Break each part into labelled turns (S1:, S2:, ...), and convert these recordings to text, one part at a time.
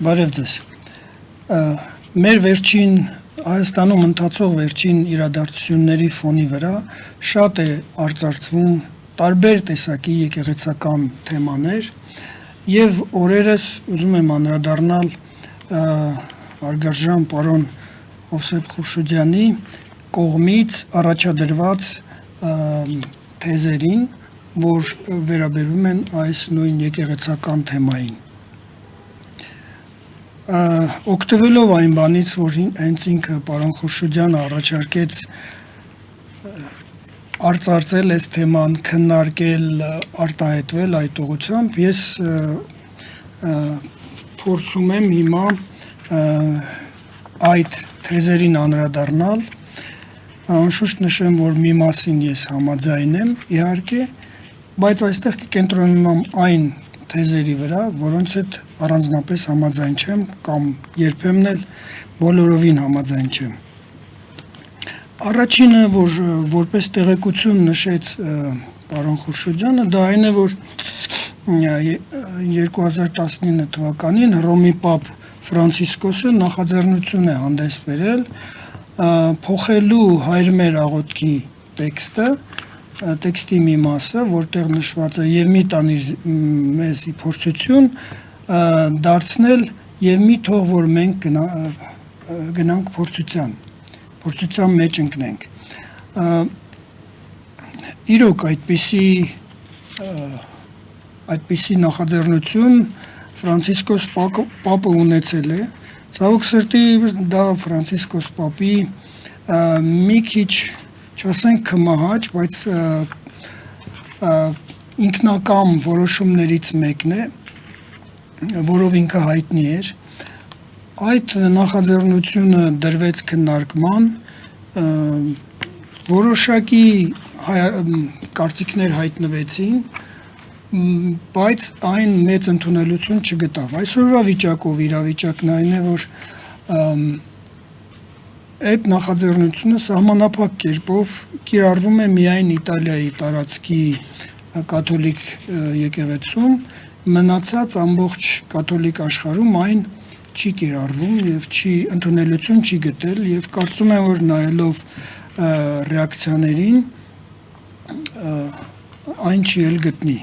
S1: Բարև ձեզ։ Մեր վերջին Հայաստանում ընթացող վերջին իրադարձությունների ֆոնի վրա շատ է արծարծվում տարբեր տեսակի եկեղեցական թեմաներ եւ օրերս ուզում եմ անդրադառնալ հարգարժան պարոն Հովսեփ Խուրշուդյանի կողմից առաջադրված թեզերին, որ վերաբերում են այս նույն եկեղեցական թեմային։ Օգտվելով այն բանից, որ հենց ինքը պարոն Խուրշուդյանը առաջարկեց արծարծել այս թեման, քննարկել, արտահայտվել այդ ուղղությամբ, ես փորձում եմ հիմա այդ թեզերին անդրադառնալ, անշուշտ նշեմ, որ մի մասին ես համաձայն եմ, իհարկե, բայց այստեղ կկենտրոնանամ այն թեզերի վրա, որոնց հետ առանձնապես համաձայն չեմ կամ երբեմն էլ բոլորովին համաձայն չեմ։ Առաջինը, որ որպես տեղեկություն նշեց պարոն Խուրշուդյանը, դա այն է, որ 2019 թվականին Հռոմի Պապ Ֆրանցիսկոսը նախաձեռնություն է հանդես բերել փոխելու Հայր մեր աղոթքի տեքստի մի մասը, որտեղ նշված է «Եվ մի տանիր մեզ ի փորձություն» դարձնել «Եվ մի թող, որ մենք գնանք փորձության մեջ ընկնենք»։ Իրոք այդպիսի նախաձեռնություն Ֆրանցիսկոս Պապը ունեցել է, ցավոք սրտի դա Ֆրանցիսկոս Պապի մի քիչ չասենք քմահաճ, բայց ինքնակամ որոշումներից մեկն է, որով ինքը հայտնի էր։ Այդ նախաձեռնությունը դրվեց քննարկման, որոշակի կարծիքներ հայտնվեցին, բայց այն մեծ ընդունելություն չգտավ։ Այսօրվա վիճակով իրավիճակն այն է, որ այդ նախաձեռնությունը սահմանափակ կերպով կիրառվում է միայն Իտալիայի տարածքի կաթոլիկ եկեղեցում, մնացած ամբողջ կաթոլիկ աշխարհում այն չի կիրառվում եւ ընդունելություն չի գտել եւ կարծում եմ, որ նայելով ռեակցիաներին այն չի էլ գտնի։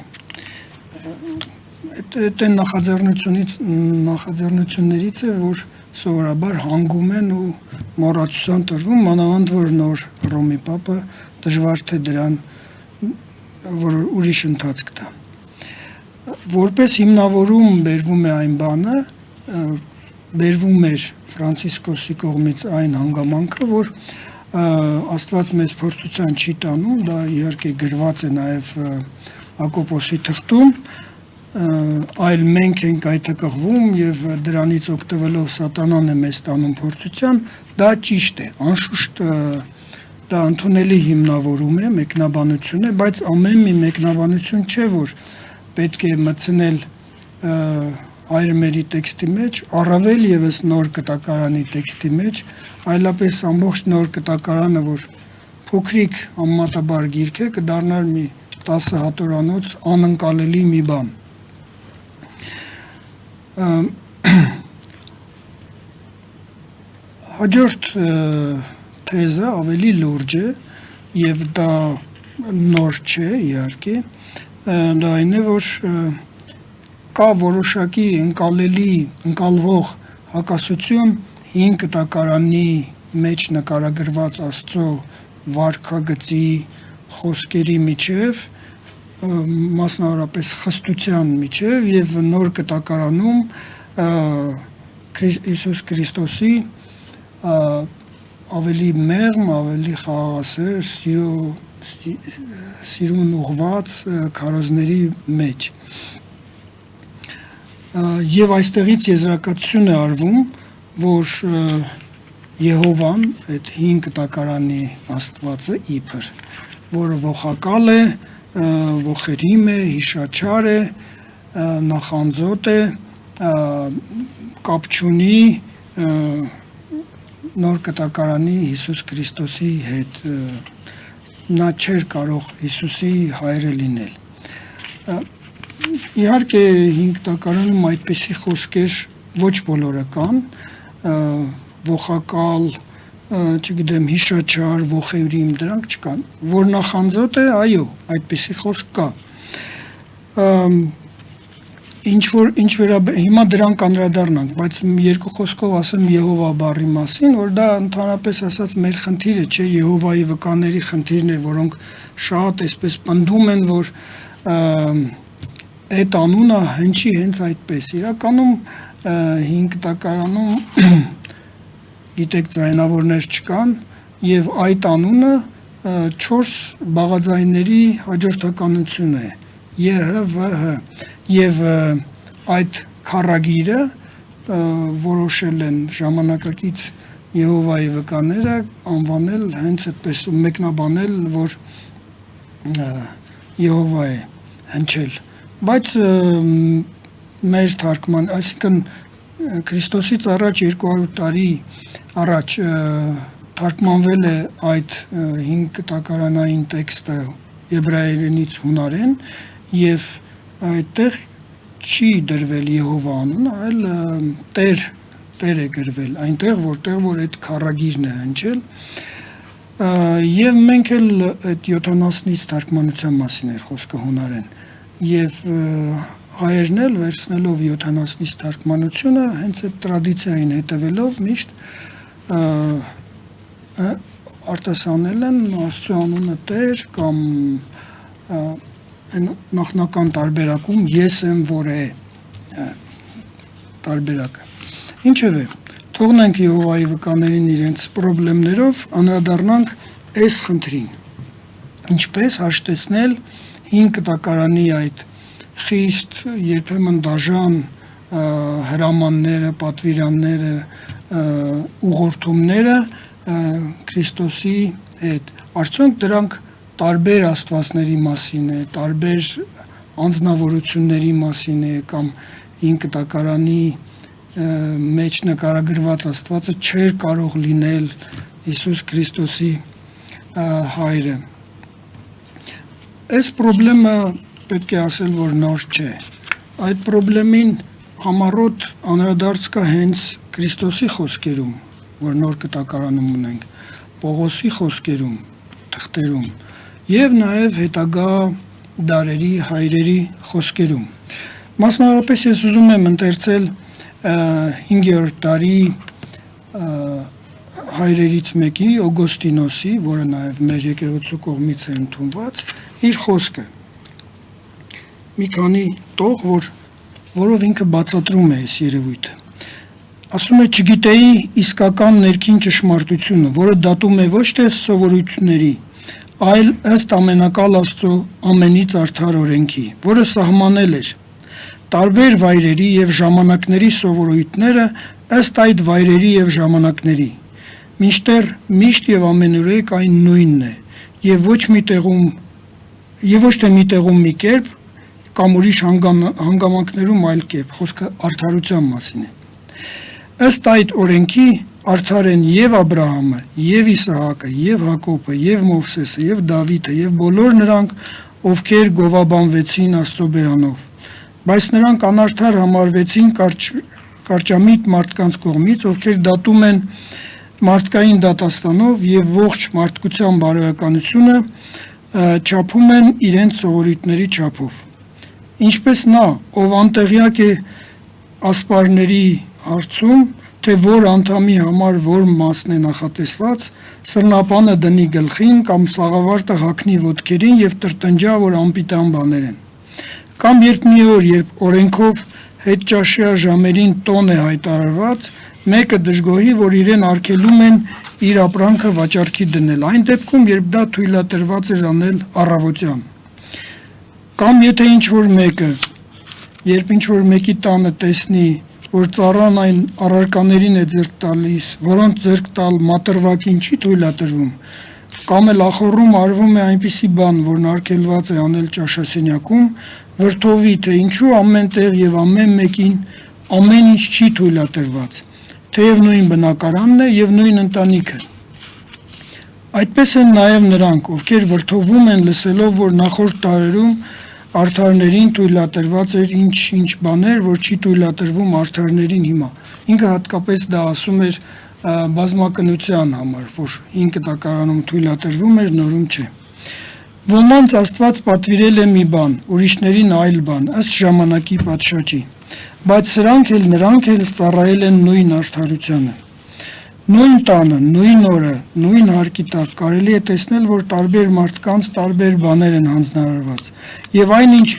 S1: Այդ նախաձեռնություններից է, որ սովորաբար հանգում են ու մոռացության տրվում, մանավանդ որ նոր Հռոմի Պապը դժվար թե դրան որ ուրիշ ընթացք տա։ Որպես հիմնավորում բերվում է այն բանը, բերվում էր Ֆրանցիսկոսի կողմից այն հանգամանքը, որ Աստված մեզ փորձության չի տանում, դա իհարկե գրված է նաև Հակոբոսի թղթում, այլ մենք ենք այդ կղվում եւ դրանից օգտվելով սատանան է մեզ տանում փորձության, դա ճիշտ է, անշուշտ դա ընդունելի հիմնավորում է, մեկնաբանություն է, բայց ամեն մի մեկնաբանություն չէ, որ պետք է մտցնել Հայր մերի տեքստի մեջ, առավել եւս նոր կտակարանի տեքստի մեջ, այլապես ամբողջ նոր կտակարանը, որ փոքրիկ համեմատաբար գիրք է, կդառնար մի 10 հատորանոց անընկալելի մի բան։ Հաջորդ թեզը ավելի լուրջ է եւ դա նոր չէ իհարկե, դա այն է, որ կա որոշակի ընկալվող հակասություն 5 կտակարանի մեջ նկարագրված Աստծո վարքագծի խոսքերի միջև, մասնավորապես խստության միջև եւ նոր կտակարանում Հիսուս Քրիստոսի ավելի մեղմ, ավելի խաղաղասեր, սիրուն ուղված քարոզների մեջ։ Եվ այստեղից եզրակացություն է արվում, որ Եհովան, այդ 5 կտակարանի Աստվածը իբր, որը ողակալ է, ողերիմ է, հիշաչար է, նախանձոտ է, կապ չունի նոր կտակարանի Հիսուս Քրիստոսի հետ, նա չէր կարող Հիսուսի հայրը լինել։ Իհարկե 5 տակարանում այդպիսի խոսքեր ոչ բոլորը կան, ողակալ, չգիտեմ, հիշաչար, ողևրիմ, դրանք չկան, որ նախանձոտ է, այո, այդպիսի խոսք կա, հիմա դրան կանդրադառնանք, բայց երկու խոսքով ասեմ Եհովա բառի մասին, որ դա ընդհանրապես ասած մեր խնդիրը չէ, Եհովայի վկաների խնդիրն է, որոնք շատ այսպես պնդում են, որ այդ անունը հնչի հենց այդպես, իրականում 5 տակարանում գիտեք ձայնավորներ չկան և այդ անունը 4 բաղաձայնների հաջորդականություն է, ԵՀ, և այդ քառագիրը որոշել են ժամանակակից Եհովայի վկաները անվանել հենց այդպես ու մեկնաբանել, որ Եհովա է հնչել, բայց մեր թարգման, այսինքն Քրիստոսից առաջ 200 տարի առաջ թարգմանվել է այդ 5 տակարանային տեքստը եբրայերենից հունարեն և այդտեղ չի դրվել Եհովա անունը, այլ Տեր է գրվել այնտեղ, որտեղ որ այդ քառագիրն է հնչել և մենք էլ այդ 70-ից թարգմանության մասին էր խոսքը հունարեն և հայերն էլ վերցնելով 70-ից թարգմանությունը հենց այդ տրադիցիային հետևելով միշտ արտասանել են Աստծո անունը Տեր կամ նախնական տարբերակում ես եմ որ է տարբերակը ինչևէ թողնենք Եհովայի վկաներին իրենց պրոբլեմներով անդրադառնանք այս խնդրին ինչպես հաշտեցնել 5 տակարանի այդ խիստ երբեմն դաժան հրամանները պատվիրանները ուղղորդումները Քրիստոսի հետ արդյոք դրանք տարբեր աստվածների մասին է, տարբեր անձնավորությունների մասին է կամ 5 տակարանի մեջ նկարագրված աստվածը չէր կարող լինել Հիսուս Քրիստոսի հայրը։ Այս պրոբլեմը պետք է ասել, որ նոր չէ։ Այդ պրոբլեմին համառոտ անդրադարձ կա հենց Քրիստոսի խոսքերում, որ նոր կտակարանում ունենք, Պողոսի խոսքերում, թղթերում և նաև հետագա դարերի հայրերի խոսքերում։ Մասնավորապես ես ուզում եմ ընթերցել 5-րդ դարի հայրերից մեկի Օգոստինոսի, որը նաև մեր եկեղեցու կողմից է ընդունված, իր խոսքը։ Մի քանի տող, որով ինքը բացատրում է այս երևույթը։ Ասում է չգիտեի իսկական ներքին ճշմարտությունը, որը դատում է ոչ թե սովորույթների, այլ ըստ ամենակալ Աստծո ամենից արդար օրենքի, որը սահմանել էր տարբեր վայրերի և ժամանակների սովորույթները ըստ այդ վայրերի և ժամանակների, մինչդեռ միշտ և ամենուրեք այն նույնն է, և ոչ թե մի տեղում մի կերպ, կամ ուրիշ հանգամանքներում այլ կերպ, խոսքը արդարության մասին է։ Ըստ այդ օրենքի արդար են և Աբրահամը, և Իսահակը, և Հակոբը, և Մովսեսը, և Դավիթը, և բոլոր նրանք, ովքեր գովաբանվեցին Աստծո բերանով, բայց նրանք անարդար համարվեցին կարճամիտ մարդկանց կողմից, ովքեր դատում են մարդկային դատաստանով և ողջ մարդկության բարոյականությունը չափում են իրենց սովորույթների չափով։ Ինչպես նա, ով անտեղյակ է ասպարների հարցում, թե որ անդամի համար որ մասն է նախատեսված, սրնապանը դնի գլխին կամ սաղավարտը հագնի ոտքերին և տրտնջա, որ անպիտան բաներ են։ Կամ երբ մի օր, երբ օրենքով հետճաշյա ժամերին տոն է հայտարարված, մեկը դժգոհի, որ իրեն արգելում են իր ապրանքը վաճառքի դնել, այն դեպքում, երբ դա թույլատրված էր անել առավոտյան։ Կամ եթե ինչ-որ մեկը, երբ ինչ-որ մեկի տանը տեսնի, որ ծառան այն առարկաներին է ձեռք տալիս, որոնց ձեռք տալ մատրվակին չի թույլատրվում, կամ էլ ախոռում արվում է այնպիսի բան, որն արգելված է անել ճաշասենյակում, վրդովի, թե ինչու ամեն տեղ և ամեն մեկին ամեն ինչ չի թույլատրված, թեև նույն բնակարանն է և նույն ընտանիքը։ Այդպես են նաև նրանք, ովքեր վրդովում են լսելով, որ նախորդ դարերում արդարներին թույլատրված էր ինչ բաներ, որ չի թույլատրվում արդարներին հիմա։ Ինքը հատկապես դա ասում էր բազմակնության համար, որ 5 կտակարանում թույլատրվում էր, նորում չէ։ Ոմանց Աստված պատվիրել է մի բան, ուրիշներին այլ բան, ըստ ժամանակի պատշաճի, բայց նրանք էլ ծառայել են նույն արդարությանը։ Նույն տանը, նույն օրը, նույն հարկի տակ կարելի է տեսնել, որ տարբեր մարդկանց տարբեր բաներ են հանձնարարված, եւ այնինչ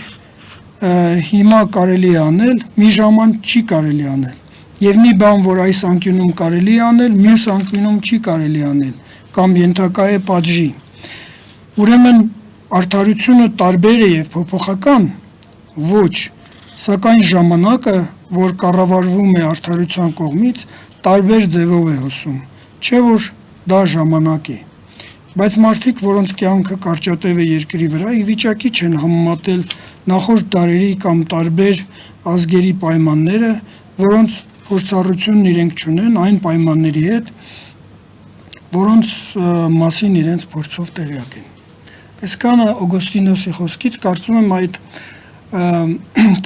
S1: հիմա կարելի է անել, մի ժամանակ չի կարելի անել, եւ մի բան, որ այս անկյունում կարելի է անել, մյուս անկյունում չի կարելի անել, կամ ենթակա է պատժի։ Ուրեմն արդարությունը տարբեր է եւ փոփոխական, ոչ, սակայն ժամանակը, որ կառավարվում է արդարության կողմից, տարբեր ձևով է հոսում, չէ որ դա ժամանակ է, բայց մարդիկ, որոնց կյանքը կարճատև է երկրի վրա, ի վիճակի չեն համեմատել նախորդ դարերի կամ տարբեր ազգերի պայմանները, որոնց փորձառությունն իրենք չունեն այն պայմանների հետ, որոնց մասին իրենց փորձով տեղյակ են։ Այսքանը Օգոստինոսի խոսքից կարծում եմ այդ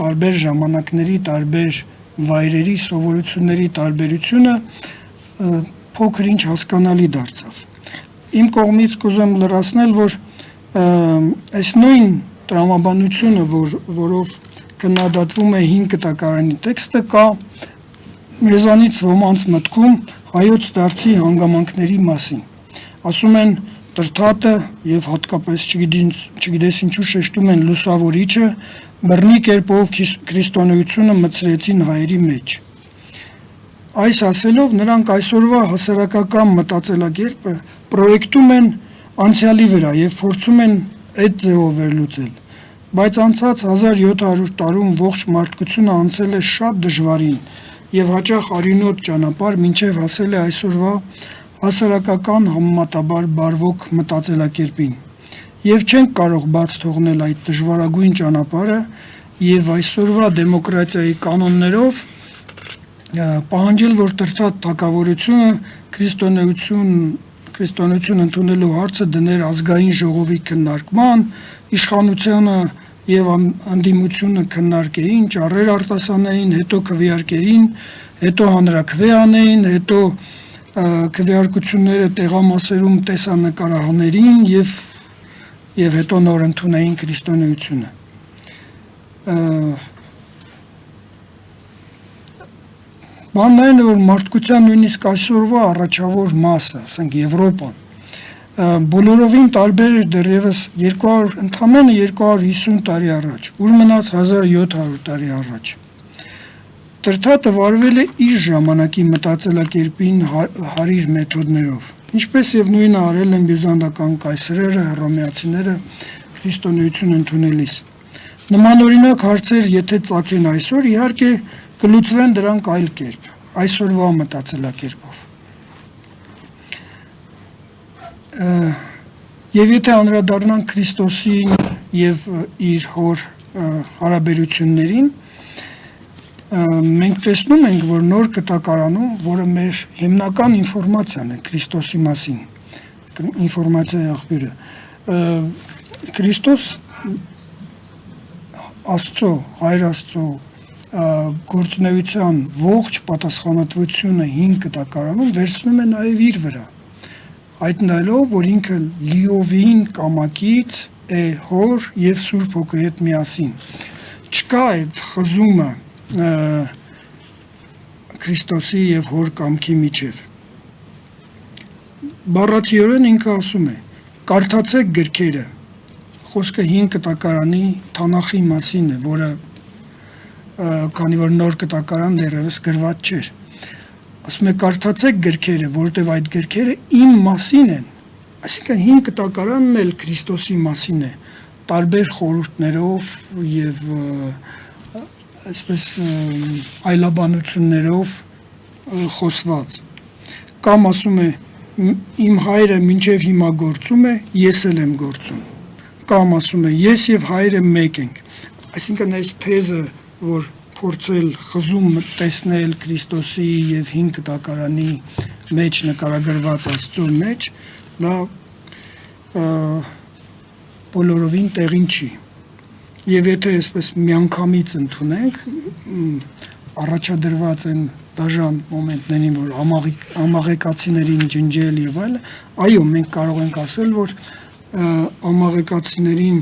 S1: տարբեր ժամանակների, տարբեր վայրերի սովորությունների տարբերությունը փոքր ինչ հասկանալի դարձավ։ Իմ կողմից կուզեմ լրացնել, որ այս նույն տրամաբանությունը, որով քննադատվում է 5 կտակարանի տեքստը, կա մեզանից ոմանց մտքում հայոց դարձի հանգամանքների մասին։ Ասում են Տրթատը եւ հատկապես չգիտես ինչու շեշտում են լուսավորիչը բռնի կերպով քրիստոնեությունը մտցրեցին հայերի մեջ։ Այս ասելով նրանք այսօրվա հասարակական մտածելակերպը պրոյեկտում են անցյալի վրա եւ փորձում են այդ ձևով վերլուծել, բայց անցած 1700 տարում ողջ մարդկությունը անցել է շատ դժվարին եւ հաճախ արյունոտ ճանապարհ մինչեւ հասել է այսօրվա հասարակական համեմատաբար բարվոք մտածելակերպին եւ չենք կարող բաց թողնել այդ դժվարագույն ճանապարհը եւ այսօրվա դեմոկրատիայի կանոններով պահանջել, որ Տրթատ թագավորությունը քրիստոնեություն ընդունելու հարցը դներ ազգային ժողովի քննարկման, իշխանությունը եւ անդիմությունը քննարկեին, ճառեր արտասանեին, հետո քվեարկերին, հետո հանրաքվե անեին, հետո քվեարկությունները տեղամասերում տեսանկարահաներին եւ հետո նոր ընդունեին քրիստոնեությունը։ Բանն այն է, որ մարդկության նույնիսկ այսօրվա առաջավոր մասը, ասենք Եվրոպան, բոլորովին տարբեր էր դեռևս ընդամենը 250 տարի առաջ, ուր մնաց 1700 տարի առաջ։ Տրթատը վարվել է իր ժամանակի մտածելակերպին հարիր մեթոդներով, ինչպես եւ նույնը արել են բյուզանդական կայսրերը, հռոմեացիները քրիստոնեություն ընդունելիս։ Նմանօրինակ հարցեր, եթե ծագեն այսօր, իհարկե կլուծվեն դրանք այլ կերպ, այսօրվա մտածելակերպով։ Եվ եթե անդրադառնանք Քրիստոսին եւ իր հոր հարաբերություններին, մենք տեսնում ենք, որ նոր կտակարանում, որը մեր հիմնական ինֆորմացիան է Քրիստոսի մասին, ինֆորմացիայի աղբյուրը, Քրիստոս Աստծո, Հայր Աստծո գործունեության ողջ պատասխանատվությունը 5 կտակարանում վերցնում է նաև իր վրա, հայտնելով, որ ինքը լիովին կամակից է հոր եւ Սուրբ Հոգու հետ միասին։ Չկա այդ խզումը Քրիստոսի եւ հոր կամքի միջև։ Բառացիորեն ինքը ասում է. կարդացեք գրքերը, խոսքը 5 կտակարանի Թանախի մասին է, որը քանի որ նոր կտակարան դեռևս գրված չէր։ Ասում է կարդացեք գրքերը, որովհետև այդ գրքերը իմ մասին են։ Այսինքն 5 կտակարանն էլ Քրիստոսի մասին է, տարբեր խորհուրդներով եւ այսպես այլաբանություններով խոսված։ Կամ ասում է իմ հայրը մինչև հիմա գործում է, ես էլ եմ գործում։ Կամ ասում է ես եւ հայրը մեկ ենք։ Այսինքն այս թեզը, որ փորձել խզում տեսնել Քրիստոսի եւ 5 կտակարանի մեջ նկարագրված Աստծո մեջ, դա բոլորովին տեղին չի։ Եվ եթե այսպես միանգամից ընդունենք, առաջադրված են դաժան մոմենտներին, որ ամաղեկացիներին ջնջել եւ այլն, այո, մենք կարող ենք ասել, որ ամաղեկացիներին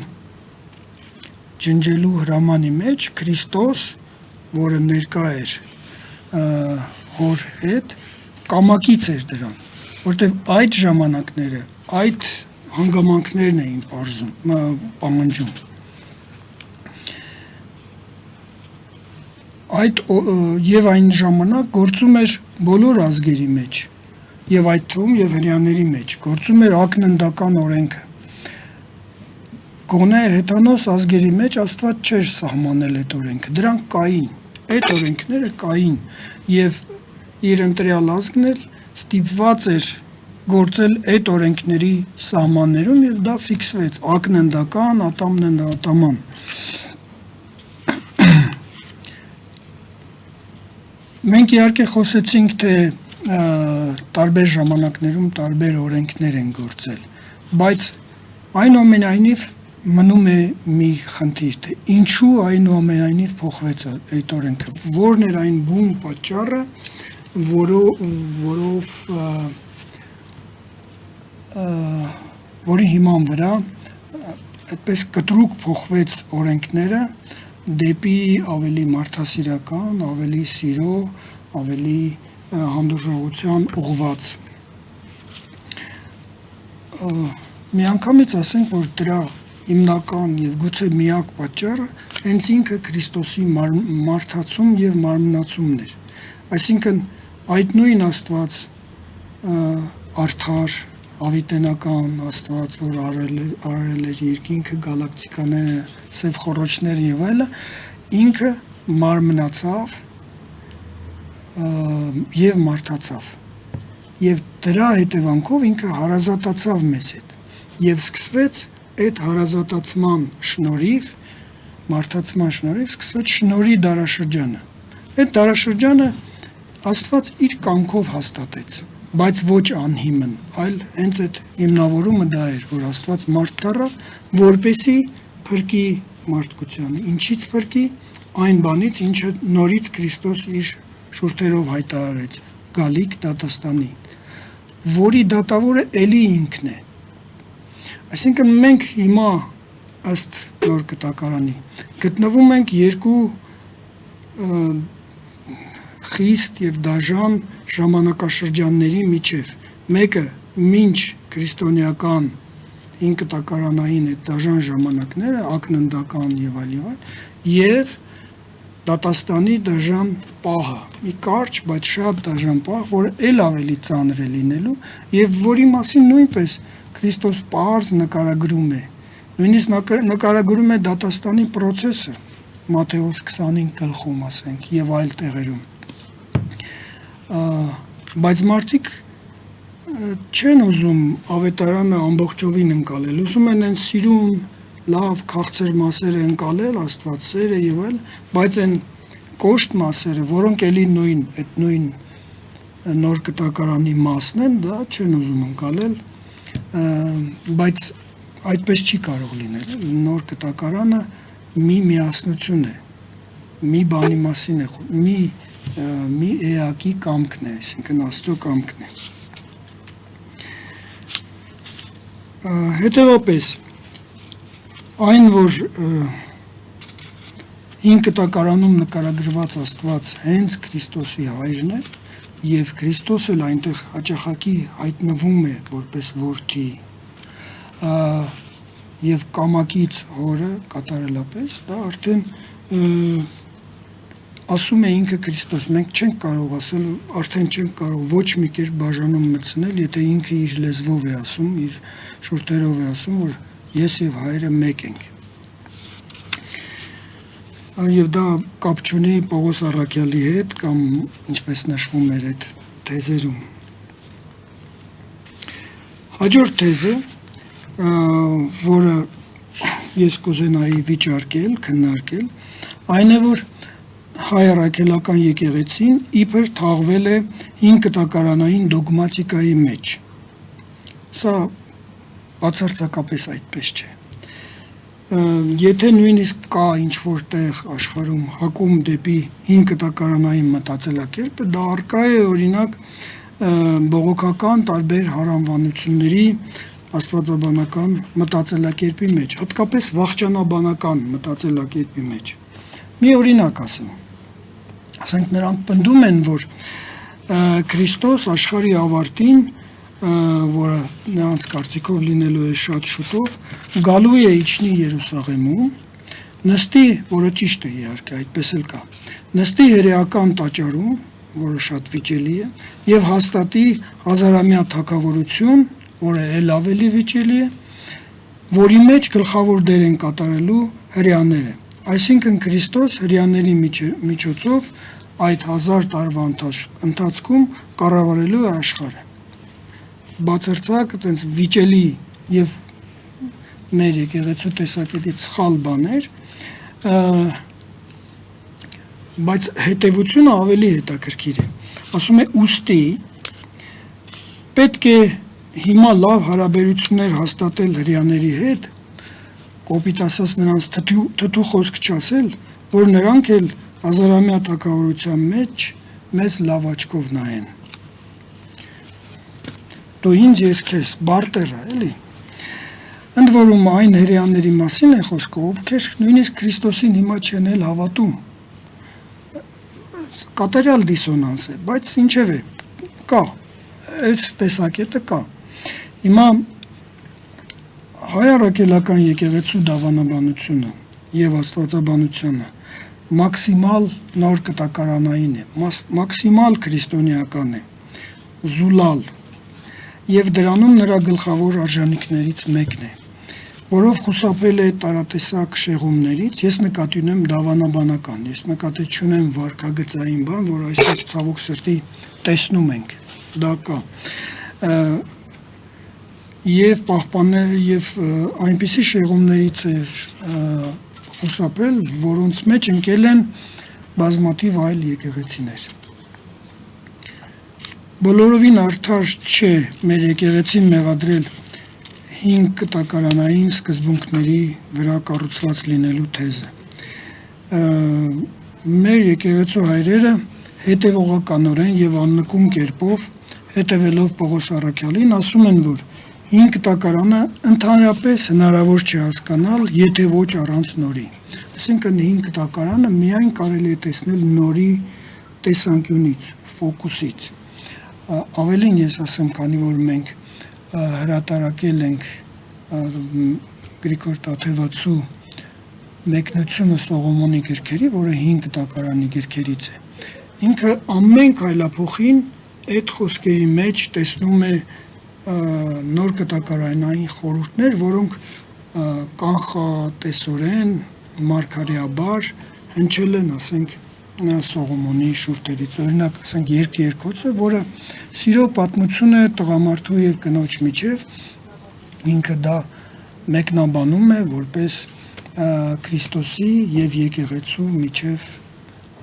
S1: ջնջելու հրամանի մեջ Քրիստոս, որը ներկա էր հոր հետ, կամակից էր դրան, որտեղ այդ ժամանակները, այդ հանգամանքներն էին պահանջում։ Եվ այն ժամանակ գործում էր բոլոր ազգերի մեջ, եւ այդ թվում եւ հрьяաների մեջ, գործում էր ակննդական օրենքը։ Գոնե հեթանոս ազգերի մեջ Աստված չէր սահմանել այդ օրենքը, դրանք կային, այդ օրենքները կային, եւ իր ընտրյալ ազգն էլ ստիպված էր գործել այդ օրենքների սահմաններում եւ դա ֆիքսվեց, ակննդական, ատամն ատաման։ Մենք իհարկե խոսեցինք, թե տարբեր ժամանակներում տարբեր օրենքներ են գործել, բայց այնուամենայնիվ մնում է մի խնդիր, թե ինչու այնուամենայնիվ փոխվեց այդ օրենքը, որն էր այն բուն պատճառը, որի հիման վրա այդպես կտրուկ փոխվեց օրենքները դեպի ավելի մարդասիրական, ավելի սիրո, ավելի հանդուրժողության ուղղված։ Միանգամից ասենք, որ դրա հիմնական եւ գուցե միակ պատճառը հենց ինքը Քրիստոսի մարդացում եւ մարմնացումն էր։ Այսինքն այդ նույն Աստված արդար, ավիտենական Աստված, որ արարել էր երկինքը, գալակտիկաները, սև խոռոչները եւ այլը, ինքը մարմնացավ եւ մարդացավ։ Եվ դրա հետևանքով ինքը հարազատացավ մեզ հետ։ Եվ սկսվեց այդ հարազատացման շնորհիվ, մարդացման շնորհիվ սկսվեց շնորհի դարաշրջանը։ Այդ դարաշրջանը Աստված իր կամքով հաստատեց, բայց ոչ անհիմն, այլ հենց այդ հիմնավորումը դա էր, որ Աստված մարդ դառավ, որպեսզի փրկի մարդկությանը։ Ինչից փրկի? Այն բանից, ինչը նորից Քրիստոս իր շուրթերով հայտարարեց, գալիք դատաստանի, որի դատավորը էլի ինքն է։ Այսինքն մենք հիմա ըստ նոր կտակարանի գտնվում ենք երկու խիստ եւ դաժան ժամանակաշրջանների միջև։ Մեկը մինչ քրիստոնեական ինկտակարանային այդ դաժան ժամանակները, ակննդական եւ այլն, եւ դատաստանի դաժան պահը, մի կարճ, բայց շատ դաժան պահ, որը ել ավելի ծանր է լինելու եւ որի մասին նույնպես Քրիստոս պարզ նկարագրում է։ Նույնիսկ նկարագրում է դատաստանի process-ը Մատթեոս 25 գլխում, ասենք, եւ այլ տեղերում։ Բայց մարդիկ չեն ուզում ավետարանը ամբողջովին ընկալել, ուզում են այն սիրուն, լավ, քաղցր մասերը ընկալել, Աստվածսերը եւ այլ, բայց այն կոշտ մասերը, որոնք էլի այդ նույն նոր կտակարանի մասն են, դա չեն ուզում ընկալել, բայց այդպես չի կարող լինել։ Նոր կտակարանը մի միասնություն է, մի բանի մասին է, մի էակի կամքն է, այսինքն Աստծո կամքն է։ Հետևապես այն, որ հին կտակարանում նկարագրված Աստված հենց Քրիստոսի հայրն է եւ Քրիստոսը այնտեղ հաճախակի հայտնվում է որպես որդի եւ կամակից հորը կատարելապես, դա արդեն ասում է ինքը Քրիստոս, մենք չենք կարող ասել, արդեն չենք կարող ոչ մի կերպ բաժանում մտցնել, եթե ինքը իր լեզվով է ասում, իր շուրթերով է ասում, որ ես եւ հայրը մեկ ենք։ Եվ դա կապ չունի Պողոս Առաքյալի հետ կամ ինչպես նշվում էր այդ թեզերում։ Հաջորդ թեզը, որը ես կուզենայի վիճարկել, քննարկել, այն է, որ հայ առաքելական եկեղեցին իբր թաղվել է հին կտակարանային դոգմատիկայի մեջ։ Սա բացարձակապես այդպես չէ։ Եթե նույնիսկ կա ինչ-որ տեղ աշխարհում հակում դեպի հին կտակարանային մտածելակերպը, դա առկա է օրինակ բողոքական տարբեր հարանվանությունների աստվածաբանական մտածելակերպի մեջ, հատկապես վախճանաբանական մտածելակերպի մեջ։ Մի օրինակ ասեմ, ասենք նրանք պնդում են, որ Քրիստոս աշխարհի ավարտին, որը նրանց կարծիքով լինելու է շատ շուտով, գալու է իջնի Երուսաղեմում, նստի, որը ճիշտ է իհարկե, այդպես էլ կա, նստի հրեական տաճարում, որը շատ վիճելի է, եւ հաստատի հազարամյա թագավորություն, որը ել ավելի վիճելի է, որի մեջ գլխավոր դեր են կատարելու հրեաները։ Այսինքն Քրիստոս հրեաների միջոցով այդ 1000 տարվա ընթացքում կառավարելու է աշխարհը։ Բացարձակ այտենց վիճելի եւ մեր եկեղեցու տեսակետից սխալ բաներ, բայց հետևությունը ավելի հետաքրքիր է։ Ասում է ուստի պետք է հիմա լավ հարաբերություններ հաստատել հրեաների հետ, կոպիտ ասած նրանց թթու խոսք չասել, որ նրանք էլ հազարամյա թագավորության մեջ մեզ լավ աչքով նայեն։ Դու ինձ ես քեզ բարտերը, էլի։ Ընդ որում այն հրեաների մասին է խոսքը, ովքեր նույնիսկ Քրիստոսին հիմա չեն էլ հավատում։ Կատարյալ դիսոնանս է, բայց ինչև է, կա, այս տեսակետը կա։ Հիմա հայ առաքելական եկեղեցու դավանաբանությունը եւ աստվածաբանությունը մաքսիմալ նոր կտակարանային է, մաքսիմալ քրիստոնեական է, զուլալ, եւ դրանում նրա գլխավոր արժանինքներից մեկն է, որով խուսափվել է տարատեսակ շեղումներից, ես նկատի ունեմ դավանաբանական, ես նկատի չունեմ վարքագծային բան, որ այսօր ցավոք սրտի տեսնում ենք, դա կա, եւ պահպանել եւ այնպիսի շեղումներից է խուսափել, որոնց մեջ ընկել են բազմաթիվ այլ եկեղեցիներ։ Բոլորովին արդար չէ մեր եկեղեցին մեղադրել 5 կտակարանային սկզբունքների վրա կառուցված լինելու թեզը։ Մեր եկեղեցու հայրերը հետևողականորեն եւ աննկուն կերպով հետևելով Պողոս առաքյալին ասում են, որ 5 կտակարանը ընդհանրապես հնարավոր չի հասկանալ, եթե ոչ առանց նորի։ Այսինքն 5 կտակարանը միայն կարելի է տեսնել նորի տեսանկյունից, ֆոկուսից։ Ավելին ես ասեմ, քանի որ մենք հրատարակել ենք Գրիգոր Տաթևացու մեկնությունը Սողոմոնի գրքերի, որը 5 կտակարանի գրքերից է։ Ինքը ամեն քայլափոխին այդ խոսքերի մեջ տեսնում է նոր կտակարանային խորհուրդներ, որոնք կանխատեսորեն, մարգարեաբար հնչել են, ասենք, Սողոմոնի շուրթերից, օրինակ, ասենք, երկրոցը, որը սիրո պատմություն է տղամարդու եւ կնոջ միջև, ինքը դա մեկնաբանում է որպես Քրիստոսի եւ եկեղեցու միջև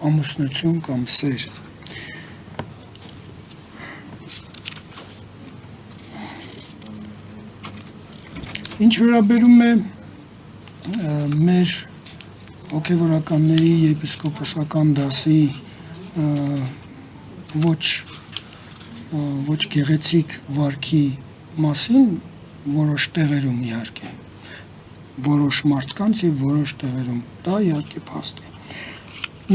S1: ամուսնություն կամ սեր։ Ինչ վերաբերում է մեր հոգևորականների եպիսկոպոսական դասի ոչ գեղեցիկ վարքի մասին, որոշ տեղերում իհարկե, որոշ մարդկանց եւ որոշ տեղերում, դա իհարկե փաստ է։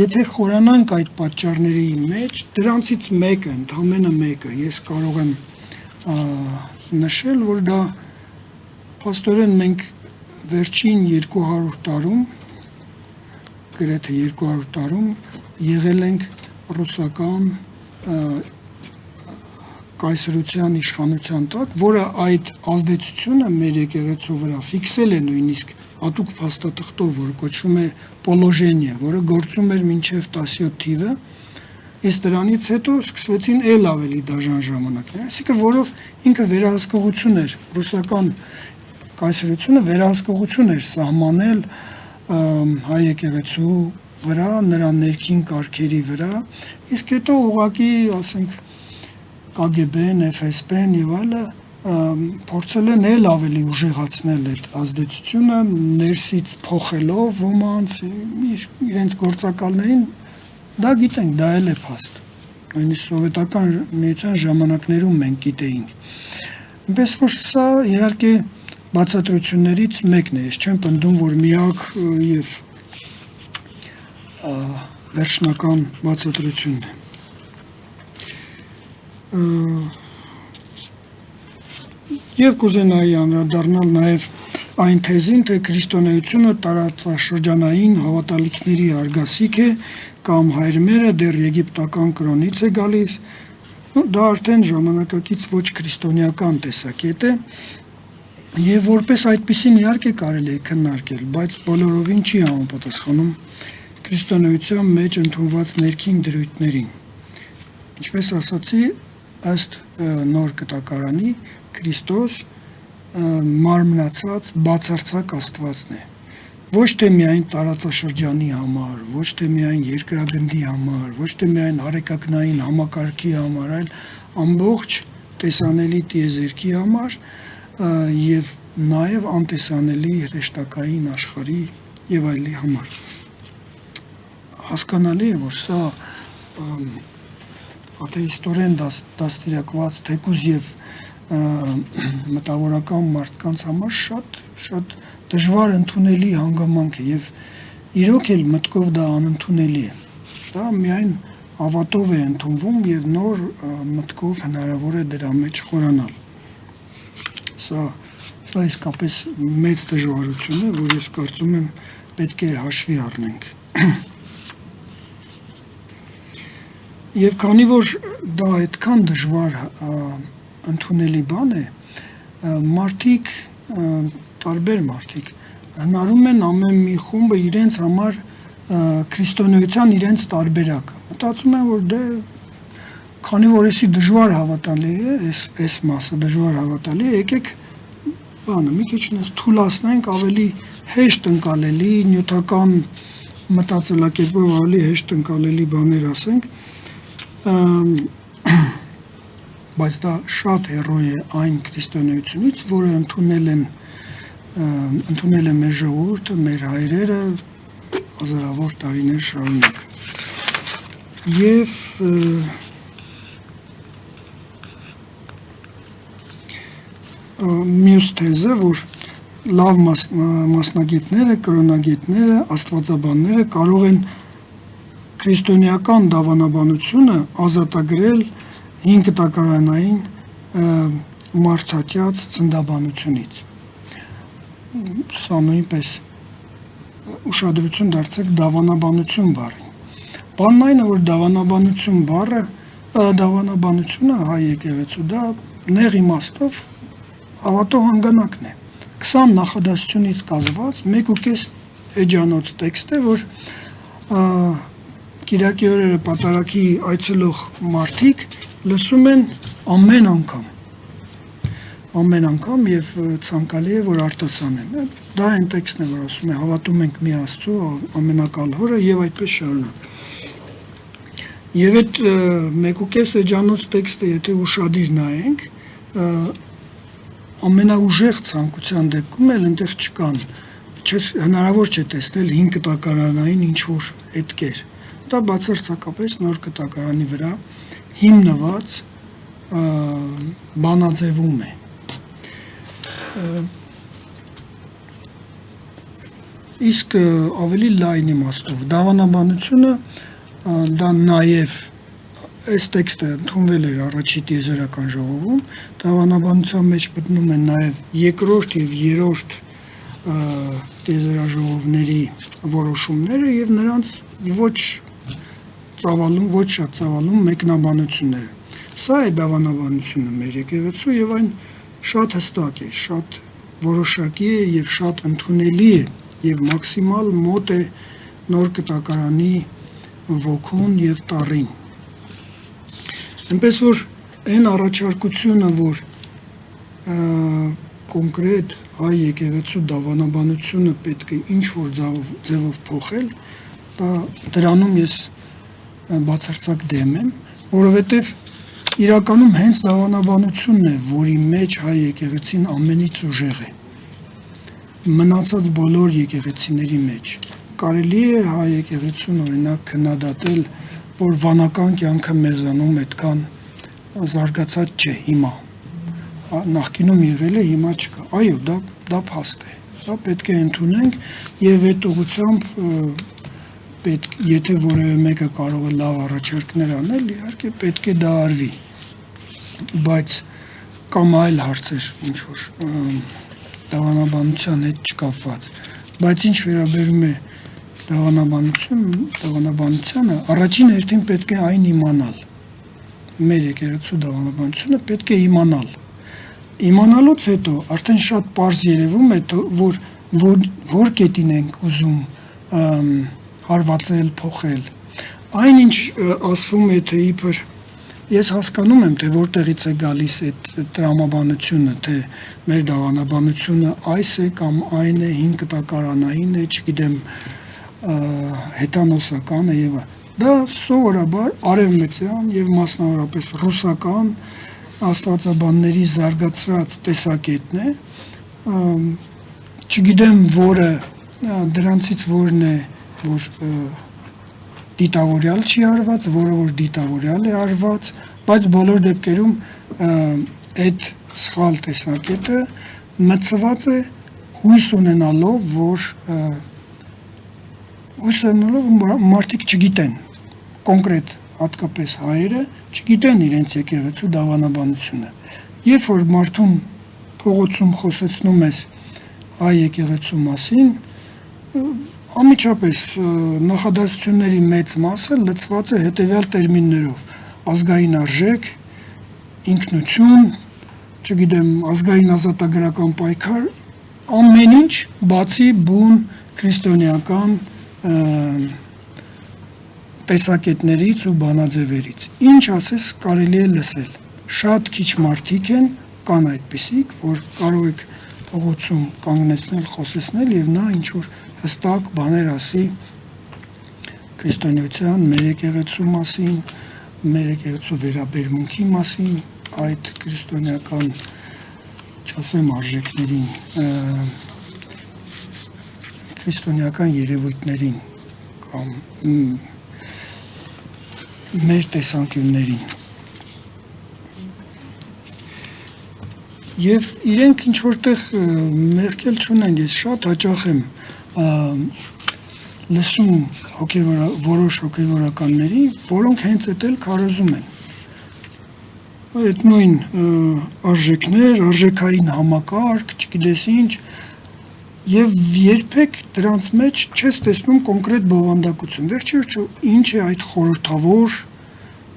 S1: Եթե խորանանք այդ պատճառների մեջ, դրանցից մեկը, ընդամենը մեկը, ես կարող եմ նշել, որ դա փաստորեն մենք վերջին 200 տարում, գրեթե 200 տարում եղել ենք ռուսական կայսրության իշխանության տակ, որը այդ ազդեցությունը մեր եկեղեցու վրա ֆիքսել է նույնիսկ հատուկ փաստաթղթով, որը կոչվում է պոլոժենիա, որը գործում էր մինչև 17 թիվը, իսկ դրանից հետո սկսվեցին ել ավելի դաժան ժամանակներ, այսինքն որով ինքը վերահսկողություն էր, ռուսական կայսրությունը վերահսկողություն էր սահմանել հայ եկեղեցու վրա, նրա ներքին կարգերի վրա, իսկ հետո ուղղակի, ասենք, KGB-ն, FSB-ն եւ այլը փորձել են էլ ավելի ուժեղացնել այդ ազդեցությունը, ներսից փոխելով ոմանց իրենց գործակալներին, դա գիտենք, դա էլ է փաստ։ Նույնիսկ սովետական միության ժամանակներում մենք գիտեինք։ Այնպես որ սա իհարկե բացատրություններից մեկն է, ես չեմ պնդում, որ միակ եւ վերջնական բացատրությունն է։ Եվ կուզենայի անդրադառնալ նաև այն թեզին, թե քրիստոնեությունը տարածաշրջանային հավատալիքների արգասիկ է կամ հայրմերը դեռ եգիպտական կրոնից է գալիս, դա արդեն ժամանակակից ոչ քրիստոնեական տեսակետ է, եւ որպես այդպիսին իհարկե կարելի է քննարկել, բայց բոլորովին չի համապատասխանում քրիստոնեության մեջ ընդունված ներքին դրույթներին։ Ինչպես ասացի, ըստ նոր կտակարանի Քրիստոս մարմնացած բացարձակ Աստվածն է։ Ոչ թե միայն տարածաշրջանի համար, ոչ թե միայն երկրագնդի համար, ոչ թե միայն հարեկակնային համակարգի համար, այլ ամբողջ տեսանելի տիեզերքի համար եւ նաեւ անտեսանելի հրեշտակային աշխարհի եւ այլի համար։ Հասկանալի է, որ սա աթեիստորեն դաստիարակված թեկուզ եւ մտավորական մարդկանց համար շատ դժվար ընդունելի հանգամանք է եւ իրոք էլ մտքով դա անընդունելի է։ Դա միայն ավատով է ընդունվում եւ նոր մտքով հնարավոր է դրա մեջ խորանալ։ Սա իսկապես մեծ դժվարություն է, որ ես կարծում եմ պետք է հաշվի առնենք։ Եվ քանի որ դա այդքան դժվար ընդունելի բան է, մարդիկ, տարբեր մարդիկ հնարում են ամեն մի խումբը իրենց համար քրիստոնեության իրենց տարբերակը։ Մտածում են, որ դե քանի որ էսի դժվար հավատալի է, այս մասը դժվար հավատալի է, եկեք բանը մի քիչ թուլացնենք, ավելի հեշտ ընկալելի, նյութական մտածելակերպով ավելի հեշտ ընկալելի բաներ ասենք, բայց դա շատ հեռու է այն քրիստոնեությունից, որը ընդունել է մեր ժողովուրդը, մեր հայրերը հազարավոր տարիներ շարունակ։ Եվ մյուս թեզը, որ լավ մասնագետները, կրոնագետները, աստվածաբանները կարող են քրիստոնեական դավանաբանությունը ազատագրել 5 կտակարանային մարդատյաց ծննդաբանությունից։ Սա նույնպես ուշադրություն դարձեք դավանաբանություն բառին։ Բանն այն է, որ դավանաբանությունը հայ եկեղեցու դա նեղ իմաստով հավատո հանգանակն է։ 20 նախադասությունից կազմված 1.5 էջանոց տեքստ է, որ Կիրակի օրերը պատարագի այցելող մարդիկ լսում են ամեն անգամ եւ ցանկալի է, որ արտասանեն։ Դա այն տեքստն է, որ ասում է հավատում ենք մի Աստծու ամենակալ Հորը եւ այդպես շարունակ։ Եվ այդ 1.5 էջանոց տեքստը, եթե ուշադիր նայենք, ամենաուժեղ ցանկության դեպքում էլ այնտեղ չկան, հնարավոր չէ տեսնել 5 կտակարանային ինչ-որ հետքեր։ Դա բացարձակապես նոր կտակարանի վրա հիմնված բանաձևում է։ Իսկ ավելի լայն իմաստով դավանաբանությունը դա նաև այս տեքստը ընդունվել էր առաջի տիեզերական ժողովում, դավանաբանության մեջ գտնում են նաև երկրորդ եւ երրորդ տիեզերաժողովների որոշումները եւ նրանց ոչ շատ ծավալուն մեկնաբանությունները։ Սա է դավանաբանությունը մեր եկեղեցու եւ այն շատ հստակ է, շատ որոշակի է եւ շատ ընդունելի է եւ մաքսիմալ մոտ է նոր կտակարանի ոգուն եւ տառին։ Այնպես որ այն առաջարկությունը, որ կոնկրետ հայ եկեղեցու դավանաբանությունը պետք է ինչ-որ ձևով փոխել, դրանում ես բացարձակ դեմ եմ, որովհետև իրականում հենց դավանաբանությունն է, որի մեջ հայ եկեղեցին ամենից ուժեղ է։ Մնացած բոլոր եկեղեցիների մեջ կարելի է հայ եկեղեցուն օրինակ քննադատել, որ վանական կյանքը մեզանում այդքան զարգացած չէ հիմա։ Նախկինում եղել է, հիմա չկա։ Այո, դա փաստ է։ Դա պետք է ընդունենք եւ այդ ուղղությամբ եթե որևէ մեկը կարող է լավ առաջարկներ անել, իհարկե պետք է դա արվի։ Բայց կամ այլ հարցեր, ինչ որ դավանաբանության հետ չկապված։ Բայց ինչ վերաբերում է դավանաբանությանը, առաջին հերթին պետք է այն իմանալ։ Մեր եկեղեցու դավանաբանությունը պետք է իմանալ։ Իմանալուց հետո արդեն շատ պարզ երևում է, որ կետին ենք ուզում հարվածել, փոխել։ Այնինչ ասվում է, թե իբր ես հասկանում եմ, թե որտեղից է գալիս այդ տրամաբանությունը, թե մեր դավանաբանությունը այս է կամ այն է, հին կտակարանային է, չգիտեմ, հետանոսական է եւ դա սովորաբար արևմտյան եւ մասնավորապես ռուսական աստվածաբանների զարգացրած տեսակետն է, չգիտեմ որը դրանցից որն է, որ դիտավորյալ չի արված, որը որ դիտավորյալ է արված, բայց բոլոր դեպքերում այդ սխալ տեսակետը մտցված է հույս ունենալով, որ մարդիկ չգիտեն, կոնկրետ հատկապես հայերը չգիտեն իրենց եկեղեցու դավանաբանությունը։ Երբ որ մարդուն փողոցում խոսեցնում ես հայ եկեղեցու մասին, անմիջապես նախադասությունների մեծ մասը լցված է հետևյալ տերմիններով՝ ազգային արժեք, ինքնություն, չգիտեմ, ազգային ազատագրական պայքար, ամեն ինչ բացի բուն քրիստոնեական տեսակետներից ու բանաձևերից։ Ինչ ասես կարելի է լսել։ Շատ քիչ մարդիկ են, կան այդպիսիք, որ կարող եք փողոցում կանգնեցնել, խոսեցնել եւ նա ինչ որ հստակ բաներ ասի քրիստոնեության, մեր եկեղեցու մասին, մեր եկեղեցու վերաբերմունքի մասին, այդ քրիստոնեական, չասեմ արժեքներին, քրիստոնեական երևույթներին կամ մեր տեսանկյուններին։ Եվ իրենք ինչ որտեղ մեղքել չունեն, ես շատ հաճախ եմ լսում որոշ հոգևորականների, որոնք հենց էդ էլ քարոզում են։ Այդ նույն արժեքներ, արժեքային համակարգ, չգիտես ինչ, եւ երբեք դրանց մեջ չես տեսնում կոնկրետ բովանդակություն։ Վերջիվերջո ինչ է այդ խորհրդավոր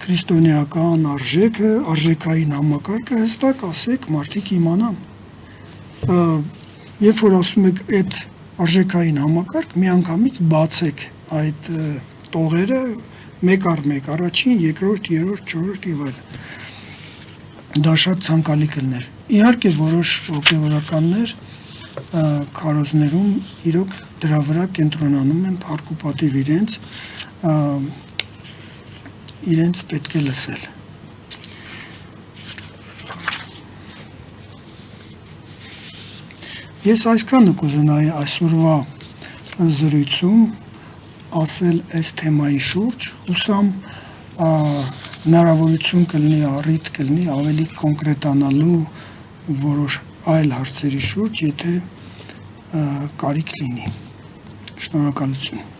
S1: քրիստոնեական արժեքը, արժեքային համակարգը, հստակ ասեք, մարդիկ իմանան։ Երբ որ ասում եք այդ արժեքային համակարգ, միանգամից բացեք այդ տողերը մեկ առ մեկ, առաջին, երկրորդ, երրորդ, չորրորդ եւ այլն։ Դա շատ ցանկալի կլներ։ Իհարկե որոշ հոգևորականներ քարոզներում իրոք դրա վրա կենտրոնանում են փառք ու պատիվ իրենց պետք է լսել։ Ես այսքանը կուզենայի այսօրվա զրույցում ասել այս թեմայի շուրջ, հուսամ հնարավորություն կլինի, առիթ կլինի ավելի կոնկրետանալու որոշ այլ հարցերի շուրջ, եթե կարիք լինի։ Շնորհակալություն։